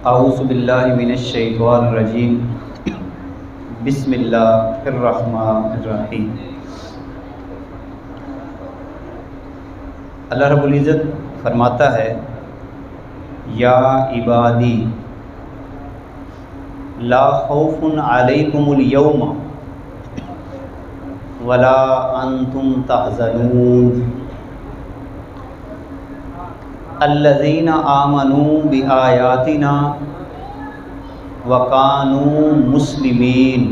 اعوذ باللہ من الشیطان الرجیم بسم اللہ الرحمن الرحیم۔ اللہ رب العزت فرماتا ہے یا عبادی لا خوف علیکم اليوم ولا انتم تحزنون الذین آمنوا بآیاتنا وکانوا مسلمین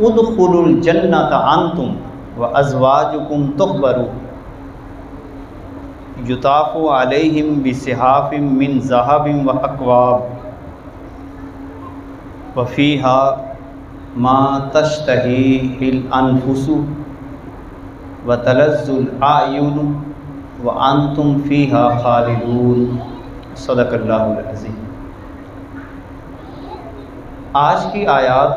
ادخلوا الجنۃ انتم وازواجکم تحبرون یطاف علیہم بصحاف من ذہب واکواب وفیہا ما تشتہیہ الانفس وتلذ الاعین وَأَنْتُمْ فِيهَا خَالِدُونَ۔ صدق اللہ العظیم۔ آج کی آیات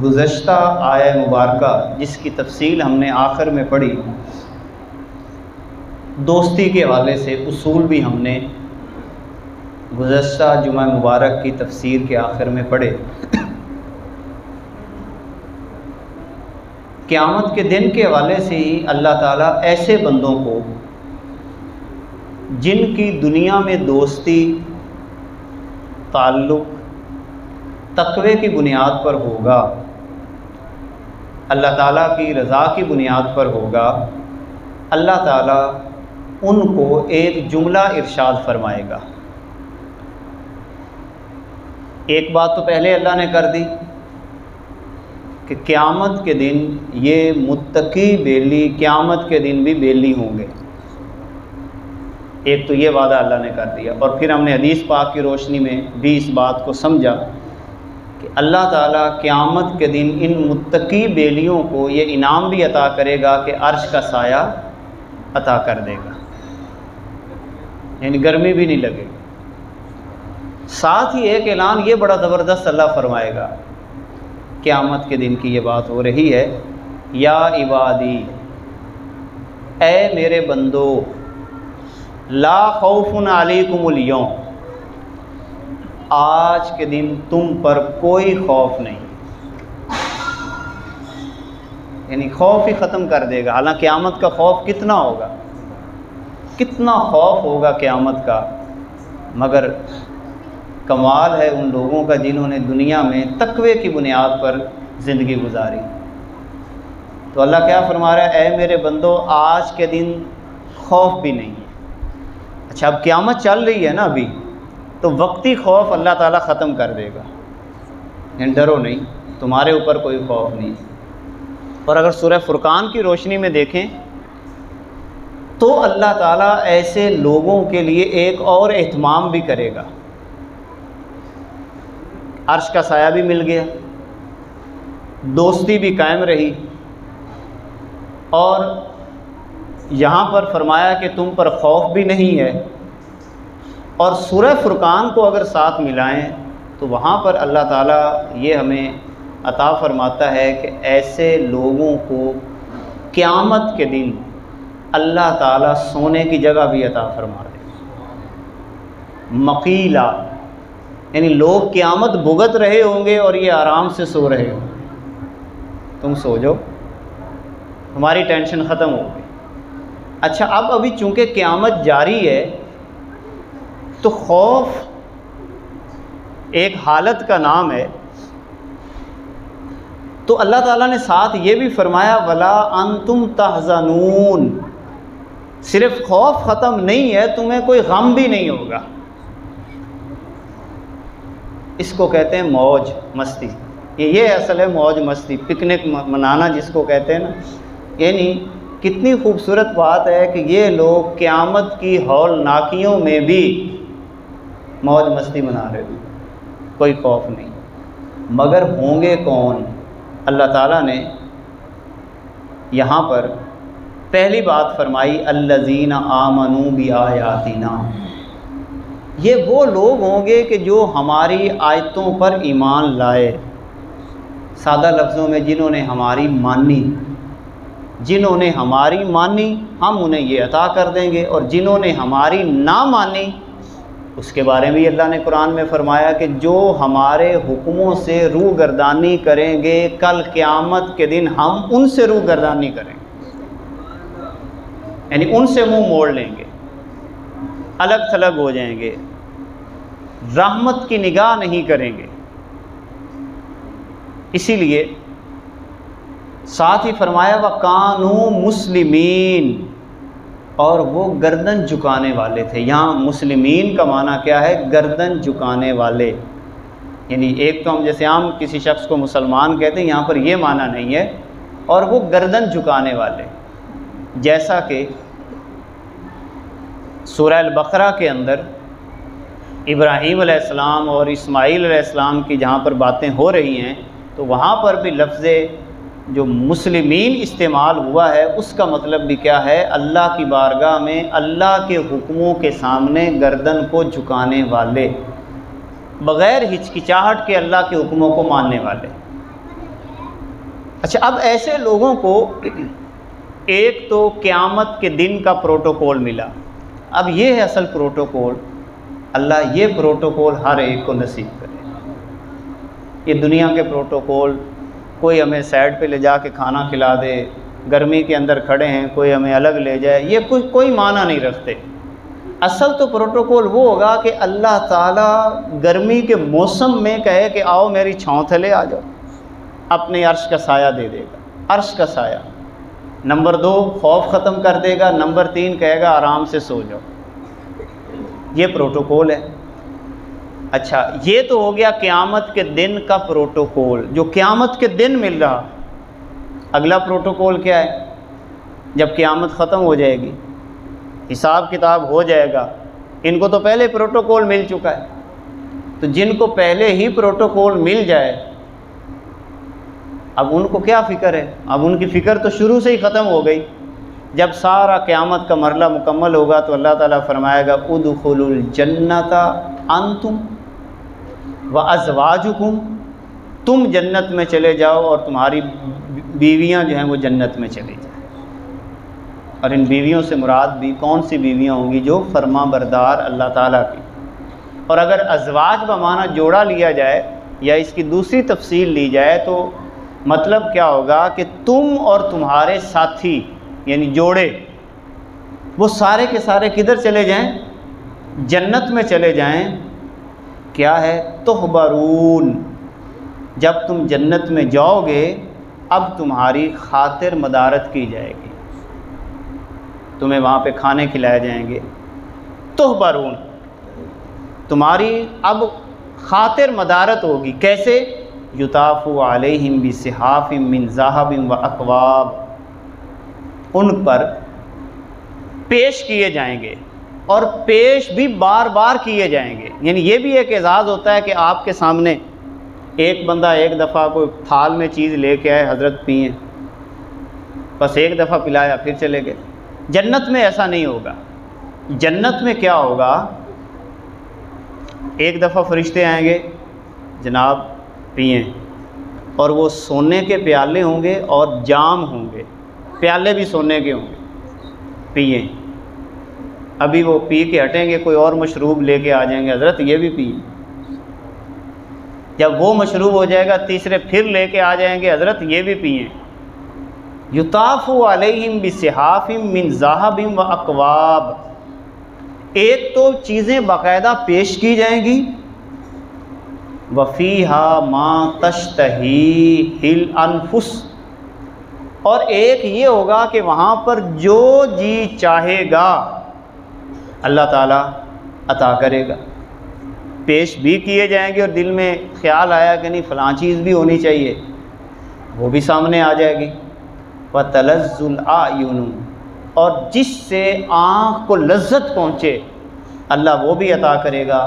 گزشتہ آیہ مبارکہ جس کی تفصیل ہم نے آخر میں پڑھی، دوستی کے حوالے سے اصول بھی ہم نے گزشتہ جمعہ مبارک کی تفسیر کے آخر میں پڑھے۔ قیامت کے دن کے حوالے سے ہی اللہ تعالیٰ ایسے بندوں کو جن کی دنیا میں دوستی تعلق تقوی کی بنیاد پر ہوگا، اللہ تعالیٰ کی رضا کی بنیاد پر ہوگا، اللہ تعالیٰ ان کو ایک جملہ ارشاد فرمائے گا۔ ایک بات تو پہلے اللہ نے کر دی کہ قیامت کے دن یہ متقی بیلی قیامت کے دن بھی بیلی ہوں گے۔ ایک تو یہ وعدہ اللہ نے کر دیا، اور پھر ہم نے حدیث پاک کی روشنی میں بھی اس بات کو سمجھا کہ اللہ تعالیٰ قیامت کے دن ان متقی بیلیوں کو یہ انعام بھی عطا کرے گا کہ عرش کا سایہ عطا کر دے گا، یعنی گرمی بھی نہیں لگے گی۔ ساتھ ہی ایک اعلان یہ بڑا زبردست اللہ فرمائے گا، قیامت کے دن کی یہ بات ہو رہی ہے، یا عبادی اے میرے بندو لا خوف علیکم اليوم، آج کے دن تم پر کوئی خوف نہیں، یعنی خوف ہی ختم کر دے گا۔ حالانکہ قیامت کا خوف کتنا ہوگا، کتنا خوف ہوگا قیامت کا، مگر کمال ہے ان لوگوں کا جنہوں نے دنیا میں تقوی کی بنیاد پر زندگی گزاری۔ تو اللہ کیا فرما رہا ہے، اے میرے بندو آج کے دن خوف بھی نہیں ہے۔ اچھا، اب قیامت چل رہی ہے نا ابھی، تو وقتی خوف اللہ تعالیٰ ختم کر دے گا، یعنی ڈرو نہیں، تمہارے اوپر کوئی خوف نہیں۔ اور اگر سورہ فرقان کی روشنی میں دیکھیں تو اللہ تعالیٰ ایسے لوگوں کے لیے ایک اور اہتمام بھی کرے گا۔ عرش کا سایہ بھی مل گیا، دوستی بھی قائم رہی، اور یہاں پر فرمایا کہ تم پر خوف بھی نہیں ہے۔ اور سورہ فرقان کو اگر ساتھ ملائیں تو وہاں پر اللہ تعالیٰ یہ ہمیں عطا فرماتا ہے کہ ایسے لوگوں کو قیامت کے دن اللہ تعالیٰ سونے کی جگہ بھی عطا فرما دے گا، مقیلا، یعنی لوگ قیامت بھگت رہے ہوں گے اور یہ آرام سے سو رہے ہوں گے، تم سو جاؤ، ہماری ٹینشن ختم ہو گئی۔ اچھا، اب ابھی چونکہ قیامت جاری ہے تو خوف ایک حالت کا نام ہے، تو اللہ تعالیٰ نے ساتھ یہ بھی فرمایا ولا انتم تحزنون، صرف خوف ختم نہیں ہے، تمہیں کوئی غم بھی نہیں ہوگا۔ اس کو کہتے ہیں موج مستی، یہ اصل ہے موج مستی، پکنک منانا جس کو کہتے ہیں نا، یعنی کتنی خوبصورت بات ہے کہ یہ لوگ قیامت کی ہولناکیوں میں بھی موج مستی منا رہے ہیں، کوئی خوف نہیں۔ مگر ہوں گے کون؟ اللہ تعالیٰ نے یہاں پر پہلی بات فرمائی الذین آمنوا بآیاتنا، یہ وہ لوگ ہوں گے کہ جو ہماری آیتوں پر ایمان لائے، سادہ لفظوں میں جنہوں نے ہماری مانی، جنہوں نے ہماری مانی ہم انہیں یہ عطا کر دیں گے، اور جنہوں نے ہماری نہ مانی اس کے بارے میں اللہ نے قرآن میں فرمایا کہ جو ہمارے حکموں سے روگردانی کریں گے کل قیامت کے دن ہم ان سے روگردانی کریں گے، یعنی ان سے منہ موڑ لیں گے، الگ تھلگ ہو جائیں گے، رحمت کی نگاہ نہیں کریں گے۔ اسی لیے ساتھ ہی فرمایا وَقَانُوا مُسْلِمِین، اور وہ گردن جھکانے والے تھے۔ یہاں مسلمین کا معنی کیا ہے؟ گردن جھکانے والے، یعنی ایک تو ہم جیسے عام کسی شخص کو مسلمان کہتے ہیں، یہاں پر یہ معنی نہیں ہے، اور وہ گردن جھکانے والے، جیسا کہ سورہ البقرہ کے اندر ابراہیم علیہ السلام اور اسماعیل علیہ السلام کی جہاں پر باتیں ہو رہی ہیں تو وہاں پر بھی لفظ جو مسلمین استعمال ہوا ہے اس کا مطلب بھی کیا ہے؟ اللہ کی بارگاہ میں اللہ کے حکموں کے سامنے گردن کو جھکانے والے، بغیر ہچکچاہٹ کے اللہ کے حکموں کو ماننے والے۔ اچھا، اب ایسے لوگوں کو ایک تو قیامت کے دن کا پروٹوکول ملا، اب یہ ہے اصل پروٹوکول۔ اللہ یہ پروٹوکول ہر ایک کو نصیب کرے۔ یہ دنیا کے پروٹوکول، کوئی ہمیں سائڈ پہ لے جا کے کھانا کھلا دے، گرمی کے اندر کھڑے ہیں کوئی ہمیں الگ لے جائے، یہ کوئی معنی نہیں رکھتے۔ اصل تو پروٹوکول وہ ہوگا کہ اللہ تعالیٰ گرمی کے موسم میں کہے کہ آؤ میری چھاؤں تھلے آ جاؤ، اپنے عرش کا سایہ دے دے گا، عرش کا سایہ۔ نمبر 2 خوف ختم کر دے گا، نمبر 3 کہے گا آرام سے سو جاؤ۔ یہ پروٹوکول ہے۔ اچھا، یہ تو ہو گیا قیامت کے دن کا پروٹوکول جو قیامت کے دن مل رہا۔ اگلا پروٹوکول کیا ہے؟ جب قیامت ختم ہو جائے گی، حساب کتاب ہو جائے گا، ان کو تو پہلے پروٹوکول مل چکا ہے، تو جن کو پہلے ہی پروٹوکول مل جائے اب ان کو کیا فکر ہے؟ اب ان کی فکر تو شروع سے ہی ختم ہو گئی۔ جب سارا قیامت کا مرحلہ مکمل ہوگا تو اللہ تعالیٰ فرمائے گا ادخلوا الجنۃ انتم وازواجکم، تم جنت میں چلے جاؤ اور تمہاری بیویاں جو ہیں وہ جنت میں چلی جائیں۔ اور ان بیویوں سے مراد بھی کون سی بیویاں ہوں گی؟ جو فرما بردار اللہ تعالیٰ کی۔ اور اگر ازواج بمعنی جوڑا لیا جائے یا اس کی دوسری تفصیل لی جائے تو مطلب کیا ہوگا کہ تم اور تمہارے ساتھی یعنی جوڑے وہ سارے کے سارے کدھر چلے جائیں؟ جنت میں چلے جائیں۔ کیا ہے؟ تحبرون، جب تم جنت میں جاؤ گے اب تمہاری خاطر مدارت کی جائے گی، تمہیں وہاں پہ کھانے کھلائے جائیں گے۔ تحبرون، تمہاری اب خاطر مدارت ہوگی۔ کیسے؟ یطاف علیہم بصحاف من ذہب واکواب، ان پر پیش کیے جائیں گے، اور پیش بھی بار بار کیے جائیں گے۔ یعنی یہ بھی ایک اعزاز ہوتا ہے کہ آپ کے سامنے ایک بندہ ایک دفعہ کوئی تھال میں چیز لے کے آئے، حضرت پئیں، بس ایک دفعہ پلایا پھر چلے گئے۔ جنت میں ایسا نہیں ہوگا۔ جنت میں کیا ہوگا؟ ایک دفعہ فرشتے آئیں گے، جناب پئیں، اور وہ سونے کے پیالے ہوں گے اور جام ہوں گے، پیالے بھی سونے کے ہوں گے، پئیں۔ ابھی وہ پی کے ہٹیں گے، کوئی اور مشروب لے کے آ جائیں گے، حضرت یہ بھی پئیں۔ جب وہ مشروب ہو جائے گا تیسرے پھر لے کے آ جائیں گے، حضرت یہ بھی پئیں۔ یطاف علیہم بصحاف من ذہب واکواب، ایک تو چیزیں باقاعدہ پیش کی جائیں گی، وفیہا ما تشتہی الانفس، اور ایک یہ ہوگا کہ وہاں پر جو جی چاہے گا اللہ تعالیٰ عطا کرے گا۔ پیش بھی کیے جائیں گے اور دل میں خیال آیا کہ نہیں فلاں چیز بھی ہونی چاہیے، وہ بھی سامنے آ جائے گی۔ وَتَلَذُّ الْأَعْيُنُ، اور جس سے آنکھ کو لذت پہنچے اللہ وہ بھی عطا کرے گا،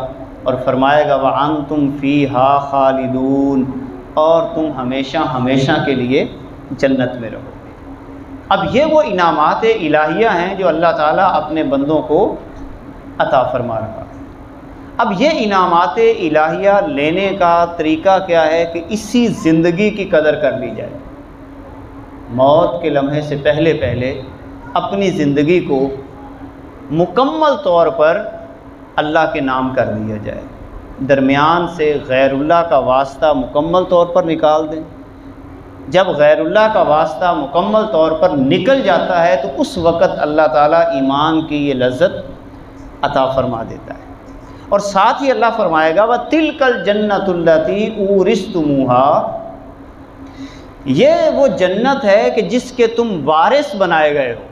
اور فرمائے گا وَأَنْتُمْ فِيهَا خَالِدُونَ، اور تم ہمیشہ ہمیشہ کے لیے جنت میں رہو گے۔ اب یہ وہ انعامات الہیہ ہیں جو اللہ تعالیٰ اپنے بندوں کو عطا فرما رہا ہے۔ اب یہ انعامات الہیہ لینے کا طریقہ کیا ہے کہ اسی زندگی کی قدر کر لی جائے۔ موت کے لمحے سے پہلے پہلے اپنی زندگی کو مکمل طور پر اللہ کے نام کر لیا جائے، درمیان سے غیر اللہ کا واسطہ مکمل طور پر نکال دیں۔ جب غیر اللہ کا واسطہ مکمل طور پر نکل جاتا ہے تو اس وقت اللہ تعالیٰ ایمان کی یہ لذت عطا فرما دیتا ہے، اور ساتھ ہی اللہ فرمائے گا وَتِلْكَ الْجَنَّةُ الَّتِي أُورِثْتُمُوهَا، یہ وہ جنت ہے کہ جس کے تم وارث بنائے گئے ہو،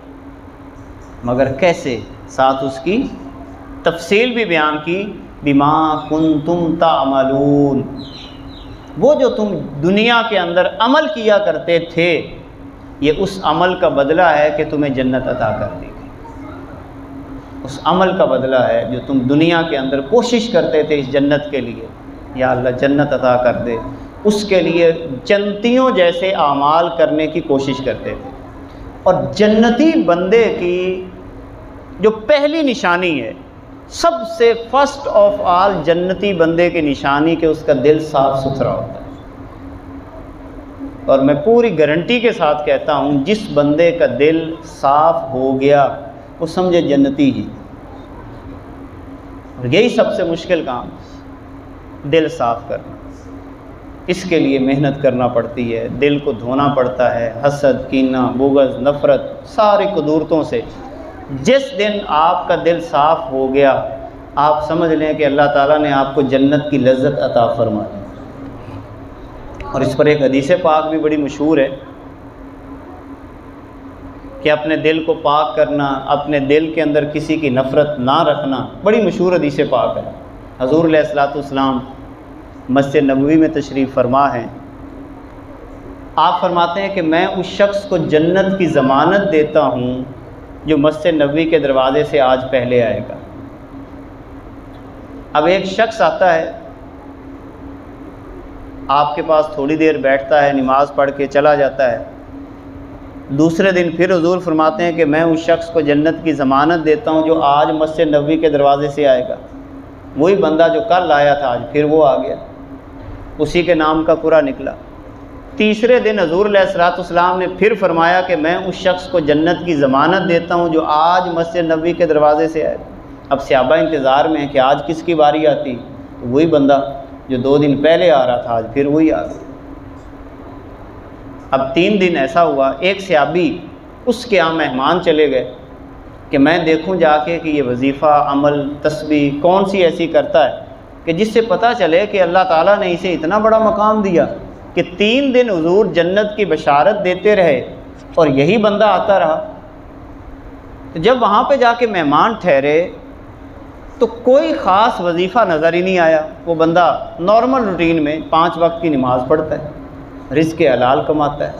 مگر کیسے؟ ساتھ اس کی تفصیل بھی بیان کی، بما کنتم تعملون، وہ جو تم دنیا کے اندر عمل کیا کرتے تھے، یہ اس عمل کا بدلہ ہے کہ تمہیں جنت عطا کر دی گئی۔ اس عمل کا بدلہ ہے جو تم دنیا کے اندر کوشش کرتے تھے اس جنت کے لیے، یا اللہ جنت عطا کر دے، اس کے لیے جنتیوں جیسے اعمال کرنے کی کوشش کرتے تھے۔ اور جنتی بندے کی جو پہلی نشانی ہے، سب سے فرسٹ آف آل جنتی بندے کی نشانی کہ اس کا دل صاف ستھرا ہوتا ہے۔ اور میں پوری گارنٹی کے ساتھ کہتا ہوں جس بندے کا دل صاف ہو گیا وہ سمجھے جنتی ہی۔ اور یہی سب سے مشکل کام، دل صاف کرنا، اس کے لیے محنت کرنا پڑتی ہے، دل کو دھونا پڑتا ہے حسد، کینہ، بغض، نفرت، ساری قدورتوں سے۔ جس دن آپ کا دل صاف ہو گیا آپ سمجھ لیں کہ اللہ تعالیٰ نے آپ کو جنت کی لذت عطا فرما دی۔ اور اس پر ایک حدیث پاک بھی بڑی مشہور ہے کہ اپنے دل کو پاک کرنا، اپنے دل کے اندر کسی کی نفرت نہ رکھنا، بڑی مشہور حدیث پاک ہے۔ حضور علیہ الصلوۃ والسلام مسجد نبوی میں تشریف فرما ہیں، آپ فرماتے ہیں کہ میں اس شخص کو جنت کی ضمانت دیتا ہوں جو مسجد نبوی کے دروازے سے آج پہلے آئے گا۔ اب ایک شخص آتا ہے، آپ کے پاس تھوڑی دیر بیٹھتا ہے، نماز پڑھ کے چلا جاتا ہے، دوسرے دن پھر حضور فرماتے ہیں کہ میں اس شخص کو جنت کی ضمانت دیتا ہوں جو آج مسجد نبوی کے دروازے سے آئے گا۔ وہی بندہ جو کل آیا تھا آج پھر وہ آ گیا، اسی کے نام کا پورا نکلا۔ تیسرے دن حضور علیہ الصلوۃ والسلام نے پھر فرمایا کہ میں اس شخص کو جنت کی ضمانت دیتا ہوں جو آج مسجد نبوی کے دروازے سے آئے۔ اب صحابہ انتظار میں ہیں کہ آج کس کی باری آتی، تو وہی بندہ جو 2 دن پہلے آ رہا تھا آج پھر وہی آ گیا۔ اب 3 دن ایسا ہوا، ایک صحابی اس کے یہاں مہمان چلے گئے کہ میں دیکھوں جا کے کہ یہ وظیفہ، عمل، تسبیح کون سی ایسی کرتا ہے کہ جس سے پتہ چلے کہ اللہ تعالیٰ نے اسے اتنا بڑا مقام دیا کہ 3 دن حضور جنت کی بشارت دیتے رہے اور یہی بندہ آتا رہا۔ تو جب وہاں پہ جا کے مہمان ٹھہرے تو کوئی خاص وظیفہ نظر ہی نہیں آیا۔ وہ بندہ نارمل روٹین میں 5 وقت کی نماز پڑھتا ہے، رزق حلال کماتا ہے،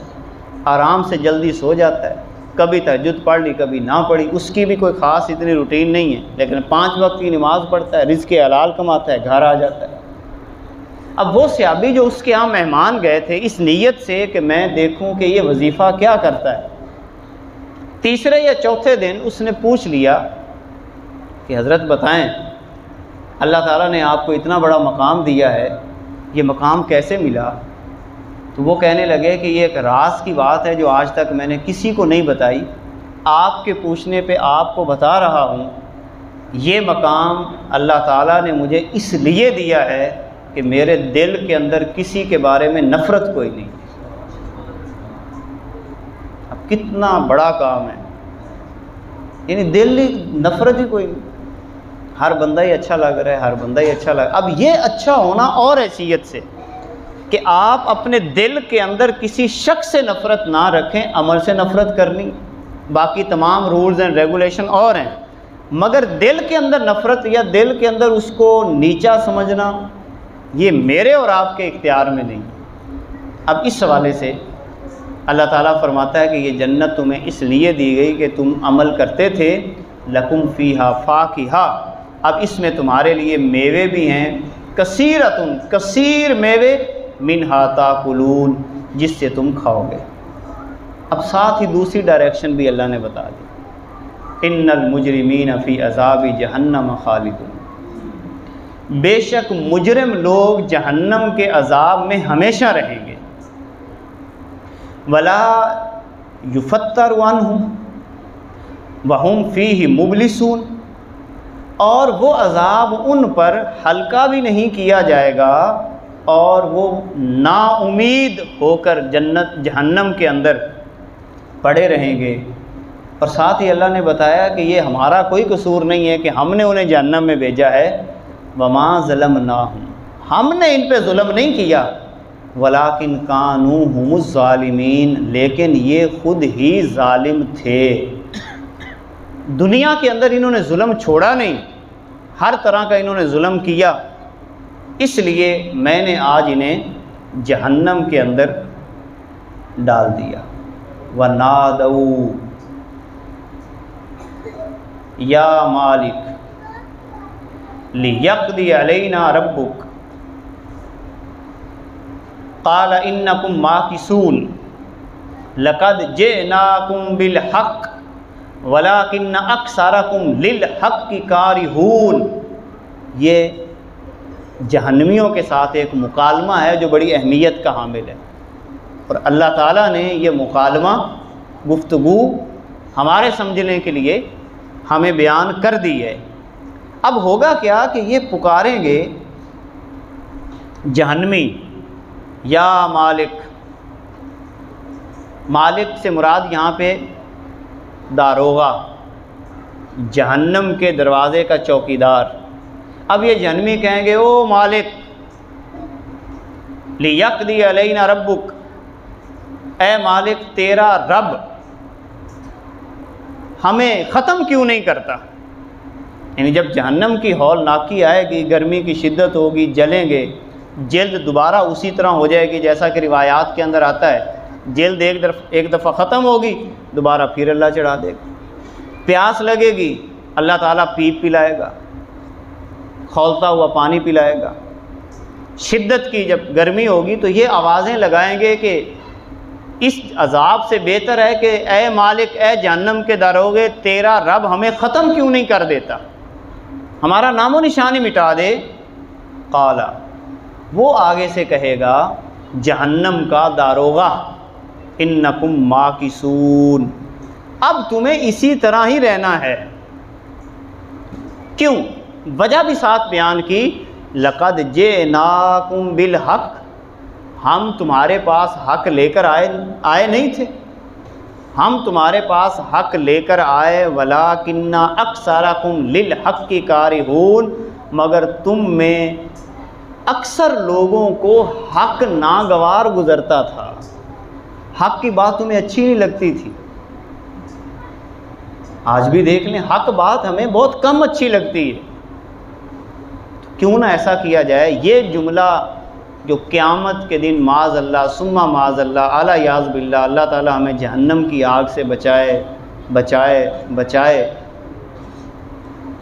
آرام سے جلدی سو جاتا ہے، کبھی تہجد پڑھ لی کبھی نہ پڑھی، اس کی بھی کوئی خاص اتنی روٹین نہیں ہے، لیکن 5 وقت کی نماز پڑھتا ہے، رزق حلال کماتا ہے، گھر آ جاتا ہے۔ اب وہ صحابی جو اس کے ہاں مہمان گئے تھے اس نیت سے کہ میں دیکھوں کہ یہ وظیفہ کیا کرتا ہے، تیسرے یا چوتھے دن اس نے پوچھ لیا کہ حضرت بتائیں اللہ تعالیٰ نے آپ کو اتنا بڑا مقام دیا ہے، یہ مقام کیسے ملا؟ تو وہ کہنے لگے کہ یہ ایک راز کی بات ہے جو آج تک میں نے کسی کو نہیں بتائی، آپ کے پوچھنے پہ آپ کو بتا رہا ہوں۔ یہ مقام اللہ تعالیٰ نے مجھے اس لیے دیا ہے کہ میرے دل کے اندر کسی کے بارے میں نفرت کوئی نہیں۔ اب کتنا بڑا کام ہے، یعنی دل ہی نفرت ہی کوئی نہیں، ہر بندہ ہی اچھا لگ رہا ہے، ہر بندہ ہی اچھا لگ۔ اب یہ اچھا ہونا اور حیثیت سے کہ آپ اپنے دل کے اندر کسی شخص سے نفرت نہ رکھیں، عمل سے نفرت کرنی، باقی تمام رولز اینڈ ریگولیشن اور ہیں، مگر دل کے اندر نفرت یا دل کے اندر اس کو نیچا سمجھنا یہ میرے اور آپ کے اختیار میں نہیں۔ اب اس حوالے سے اللہ تعالیٰ فرماتا ہے کہ یہ جنت تمہیں اس لیے دی گئی کہ تم عمل کرتے تھے، لکم فیہا فاکہہ، اب اس میں تمہارے لیے میوے بھی ہیں، کثیرتن، کثیر میوے، منہا تاکلون، جس سے تم کھاؤ گے۔ اب ساتھ ہی دوسری ڈائریکشن بھی اللہ نے بتا دی، ان المجرمین فی عذاب جہنم خالدون، بے شک مجرم لوگ جہنم کے عذاب میں ہمیشہ رہیں گے، ولا یفتر عنہم وہم فیہ مبلسون، اور وہ عذاب ان پر ہلکا بھی نہیں کیا جائے گا اور وہ نا امید ہو کر جہنم کے اندر پڑے رہیں گے۔ اور ساتھ ہی اللہ نے بتایا کہ یہ ہمارا کوئی قصور نہیں ہے کہ ہم نے انہیں جہنم میں بھیجا ہے، وما ظلمناہم، ہم نے ان پہ ظلم نہیں کیا، ولیکن کانوا ھم الظالمین، لیکن یہ خود ہی ظالم تھے۔ دنیا کے اندر انہوں نے ظلم چھوڑا نہیں، ہر طرح کا انہوں نے ظلم کیا، اس لیے میں نے آج انہیں جہنم کے اندر ڈال دیا۔ وَنَادَوْا یا مالک لِيَقْضِيَ عَلَيْنَا رَبُّكَ قَالَ إِنَّكُمْ مَاكِثُونَ لَقَدْ جِئْنَاكُمْ بِالْحَقِّ وَلَكِنَّ أَكْثَرَكُمْ لِلْحَقِّ كَارِهُونَ۔ یہ جہنمیوں کے ساتھ ایک مکالمہ ہے جو بڑی اہمیت کا حامل ہے، اور اللہ تعالیٰ نے یہ مکالمہ گفتگو ہمارے سمجھنے کے لیے ہمیں بیان کر دی ہے۔ اب ہوگا کیا کہ یہ پکاریں گے جہنمی یا مالک، مالک سے مراد یہاں پہ داروغہ، جہنم کے دروازے کا چوکیدار۔ اب یہ جہنمی کہیں گے او مالک، لیقضی علینا ربک، اے مالک تیرا رب ہمیں ختم کیوں نہیں کرتا؟ یعنی جب جہنم کی ہولناکی آئے گی، گرمی کی شدت ہوگی، جلیں گے، جلد دوبارہ اسی طرح ہو جائے گی جیسا کہ روایات کے اندر آتا ہے، جلد ایک دفعہ ختم ہوگی، دوبارہ پھر اللہ چڑھا دے گا۔ پیاس لگے گی، اللہ تعالیٰ پیپ پلائے گا، کھولتا ہوا پانی پلائے گا۔ شدت کی جب گرمی ہوگی تو یہ آوازیں لگائیں گے کہ اس عذاب سے بہتر ہے کہ اے مالک، اے جہنم کے داروغے، تیرا رب ہمیں ختم کیوں نہیں کر دیتا، ہمارا نام و نشانی مٹا دے۔ قال، وہ آگے سے کہے گا جہنم کا داروغہ، انکم ماکثون، اب تمہیں اسی طرح ہی رہنا ہے۔ کیوں؟ وجہ بھی ساتھ بیان کی، لقد جئناکم بالحق، ہم تمہارے پاس حق لے کر آئے نہیں تھے، ہم تمہارے پاس حق لے کر آئے، ولیکن اکثرکم للحق کارہون، مگر تم میں اکثر لوگوں کو حق ناگوار گزرتا تھا، حق کی بات تمہیں اچھی نہیں لگتی تھی۔ آج بھی دیکھ لیں، حق بات ہمیں بہت کم اچھی لگتی ہے، کیوں نہ ایسا کیا جائے یہ جملہ جو قیامت کے دن معاذ اللہ ثم معاذ اللہ اعلیٰ یاذ باللہ، اللہ تعالیٰ ہمیں جہنم کی آگ سے بچائے،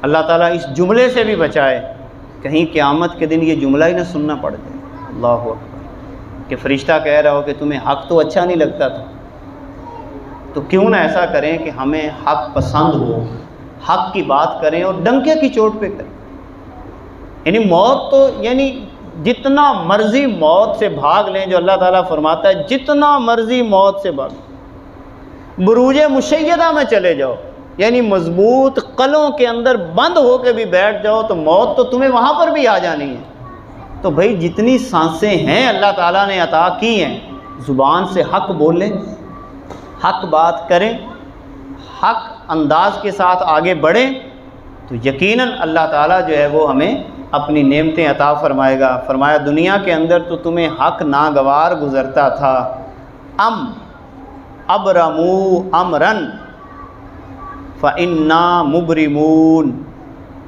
اللہ تعالیٰ اس جملے سے بھی بچائے، کہیں قیامت کے دن یہ جملہ ہی نہ سننا پڑ جائے، اللہ اکبر، کہ فرشتہ کہہ رہا ہو کہ تمہیں حق تو اچھا نہیں لگتا تھا، تو کیوں نہ ایسا کریں کہ ہمیں حق پسند ہو، حق کی بات کریں اور ڈنکے کی چوٹ پہ کریں۔ یعنی موت تو، یعنی جتنا مرضی موت سے بھاگ لیں، جو اللہ تعالیٰ فرماتا ہے جتنا مرضی موت سے بھاگ، بروج مشیدہ میں چلے جاؤ، یعنی مضبوط قلعوں کے اندر بند ہو کے بھی بیٹھ جاؤ تو موت تو تمہیں وہاں پر بھی آ جانی ہے۔ تو بھائی جتنی سانسیں ہیں اللہ تعالیٰ نے عطا کی ہیں، زبان سے حق بولیں، حق بات کریں، حق انداز کے ساتھ آگے بڑھیں، تو یقیناً اللہ تعالیٰ جو ہے وہ ہمیں اپنی نعمتیں عطا فرمائے گا۔ فرمایا دنیا کے اندر تو تمہیں حق ناگوار گزرتا تھا، ابرموا امرا فإنا مبرمون،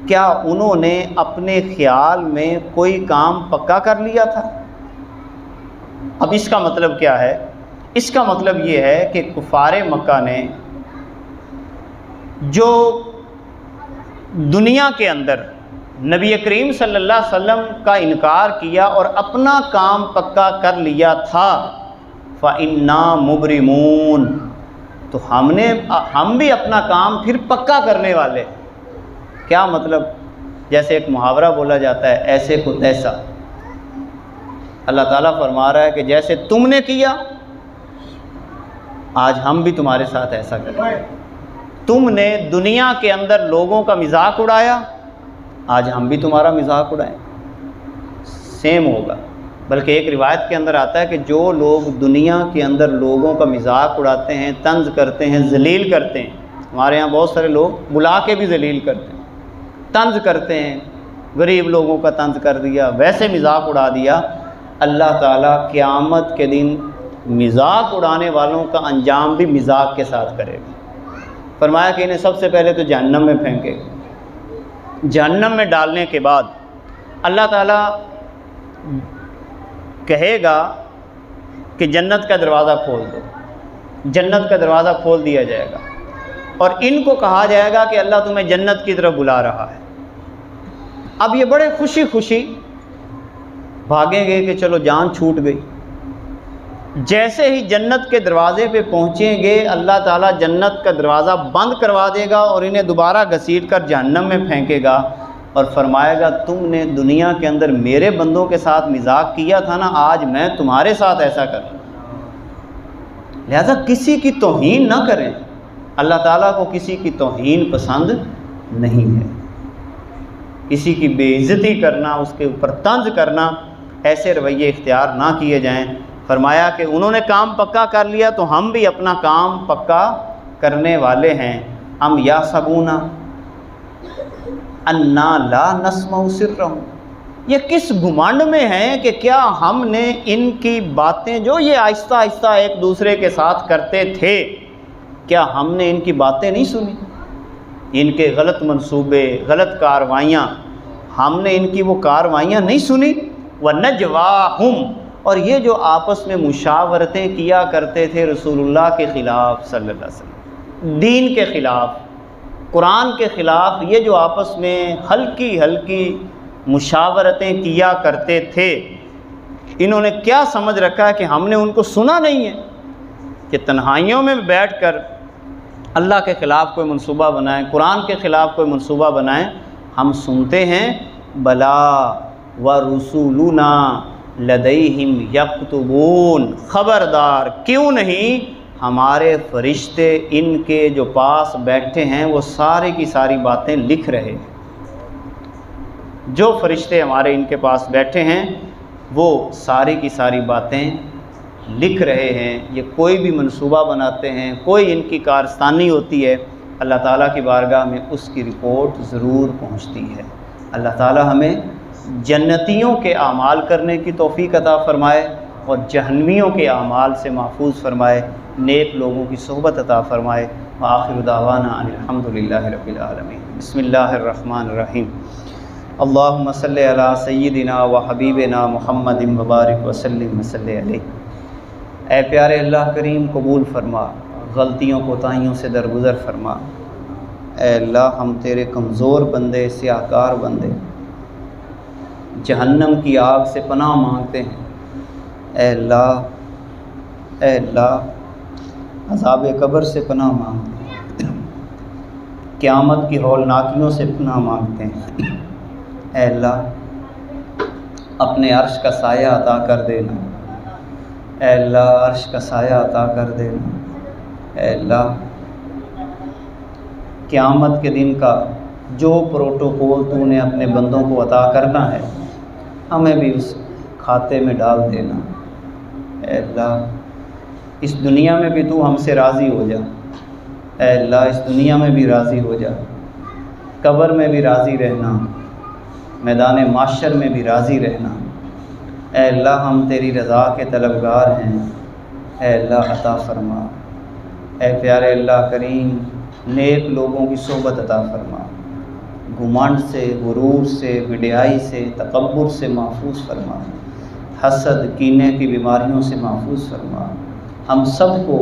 کیا انہوں نے اپنے خیال میں کوئی کام پکا کر لیا تھا؟ اب اس کا مطلب کیا ہے؟ اس کا مطلب یہ ہے کہ کفار مکہ نے جو دنیا کے اندر نبی کریم صلی اللہ علیہ وسلم کا انکار کیا اور اپنا کام پکا کر لیا تھا، فإنا مبرمون، تو ہم بھی اپنا کام پھر پکا کرنے والے۔ کیا مطلب؟ جیسے ایک محاورہ بولا جاتا ہے، ایسے کو تیسا۔ اللہ تعالیٰ فرما رہا ہے کہ جیسے تم نے کیا آج ہم بھی تمہارے ساتھ ایسا کریں۔ تم نے دنیا کے اندر لوگوں کا مذاق اڑایا، آج ہم بھی تمہارا مذاق اڑائیں، سیم ہوگا۔ بلکہ ایک روایت کے اندر آتا ہے کہ جو لوگ دنیا کے اندر لوگوں کا مذاق اڑاتے ہیں، طنز کرتے ہیں، ذلیل کرتے ہیں، ہمارے ہاں بہت سارے لوگ بلا کے بھی ذلیل کرتے ہیں، طنز کرتے ہیں، غریب لوگوں کا طنز کر دیا، ویسے مذاق اڑا دیا، اللہ تعالیٰ قیامت کے دن مذاق اڑانے والوں کا انجام بھی مذاق کے ساتھ کرے گا۔ فرمایا کہ انہیں سب سے پہلے تو جہنم میں پھینکے گا، جہنم میں ڈالنے کے بعد اللہ تعالیٰ کہے گا کہ جنت کا دروازہ کھول دو، جنت کا دروازہ کھول دیا جائے گا، اور ان کو کہا جائے گا کہ اللہ تمہیں جنت کی طرف بلا رہا ہے۔ اب یہ بڑے خوشی خوشی بھاگیں گے کہ چلو جان چھوٹ گئی۔ جیسے ہی جنت کے دروازے پہ پہنچیں گے، اللہ تعالیٰ جنت کا دروازہ بند کروا دے گا اور انہیں دوبارہ گھسیٹ کر جہنم میں پھینکے گا اور فرمائے گا تم نے دنیا کے اندر میرے بندوں کے ساتھ مذاق کیا تھا نا، آج میں تمہارے ساتھ ایسا کروں۔ لہذا کسی کی توہین نہ کریں، اللہ تعالیٰ کو کسی کی توہین پسند نہیں ہے۔ کسی کی بے عزتی کرنا، اس کے اوپر طنز کرنا، ایسے رویے اختیار نہ کیے جائیں۔ فرمایا کہ انہوں نے کام پکا کر لیا تو ہم بھی اپنا کام پکا کرنے والے ہیں۔ ہم یحسبون انا لا نسمع سرهم، یہ کس گھمنڈ میں ہیں کہ کیا ہم نے ان کی باتیں جو یہ آہستہ آہستہ ایک دوسرے کے ساتھ کرتے تھے، کیا ہم نے ان کی باتیں نہیں سنی؟ ان کے غلط منصوبے، غلط کاروائیاں، ہم نے ان کی وہ کاروائیاں نہیں سنی؟ وَنَجْوَاهُمْ، اور یہ جو آپس میں مشاورتیں کیا کرتے تھے رسول اللہ کے خلاف صلی اللہ علیہ وسلم، دین کے خلاف، قرآن کے خلاف، یہ جو آپس میں ہلکی ہلکی مشاورتیں کیا کرتے تھے، انہوں نے کیا سمجھ رکھا ہے کہ ہم نے ان کو سنا نہیں ہے؟ کہ تنہائیوں میں بیٹھ کر اللہ کے خلاف کوئی منصوبہ بنائیں، قرآن کے خلاف کوئی منصوبہ بنائیں۔ ہم سنتے ہیں، بلا ورسولنا لدیہم یکتبون، خبردار کیوں نہیں، ہمارے فرشتے ان کے جو پاس بیٹھے ہیں وہ ساری کی ساری باتیں لکھ رہے ہیں۔ جو فرشتے ہمارے ان کے پاس بیٹھے ہیں وہ ساری کی ساری باتیں لکھ رہے ہیں۔ یہ کوئی بھی منصوبہ بناتے ہیں، کوئی ان کی کارستانی ہوتی ہے، اللہ تعالیٰ کی بارگاہ میں اس کی رپورٹ ضرور پہنچتی ہے۔ اللہ تعالیٰ ہمیں جنتیوں کے اعمال کرنے کی توفیق عطا فرمائے اور جہنمیوں کے اعمال سے محفوظ فرمائے، نیک لوگوں کی صحبت عطا فرمائے۔ وآخر دعوانا ان الحمدللہ رب العالمین۔ بسم اللہ الرحمن الرحیم۔ اللہم صلی علی سیدنا و حبیبنا محمد مبارک وسلم وصلی علیہ۔ اے پیارے اللہ کریم، قبول فرما، غلطیوں کوتاہیوں سے درگزر فرما۔ اے اللہ، ہم تیرے کمزور بندے، سیاہکار بندے، جہنم کی آگ سے پناہ مانگتے ہیں۔ اے اللہ، اے اللہ، عذاب قبر سے پناہ مانگتے ہیں، قیامت کی ہولناکیوں سے پناہ مانگتے ہیں۔ اے اللہ، اپنے عرش کا سایہ عطا کر دینا۔ اے اللہ، عرش کا سایہ عطا کر دینا۔ اے اللہ، قیامت کے دن کا جو پروٹوکول تو نے اپنے بندوں کو عطا کرنا ہے، ہمیں بھی اس کھاتے میں ڈال دینا۔ اے اللہ، اس دنیا میں بھی تو ہم سے راضی ہو جا۔ اے اللہ، اس دنیا میں بھی راضی ہو جا، قبر میں بھی راضی رہنا، میدان معاشر میں بھی راضی رہنا۔ اے اللہ، ہم تیری رضا کے طلبگار ہیں۔ اے اللہ، عطا فرما۔ اے پیارے اللہ کریم، نیک لوگوں کی صحبت عطا فرما، گھمنڈ سے، غرور سے، وڈیائی سے، تکبر سے محفوظ فرما، حسد، کینے کی بیماریوں سے محفوظ فرما۔ ہم سب کو،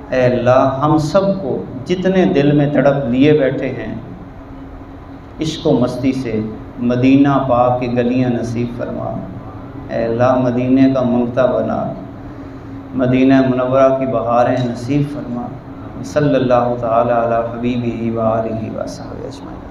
اے اللہ، ہم سب کو جتنے دل میں تڑپ لیے بیٹھے ہیں، عشق و مستی سے مدینہ پاک کی گلیاں نصیب فرما۔ اے اللہ، مدینہ کا منگتا بنا، مدینہ منورہ کی بہاریں نصیب فرما۔ صلی اللہ تعالی علی حبیبہ و آلہ و صحبہ اجمعین۔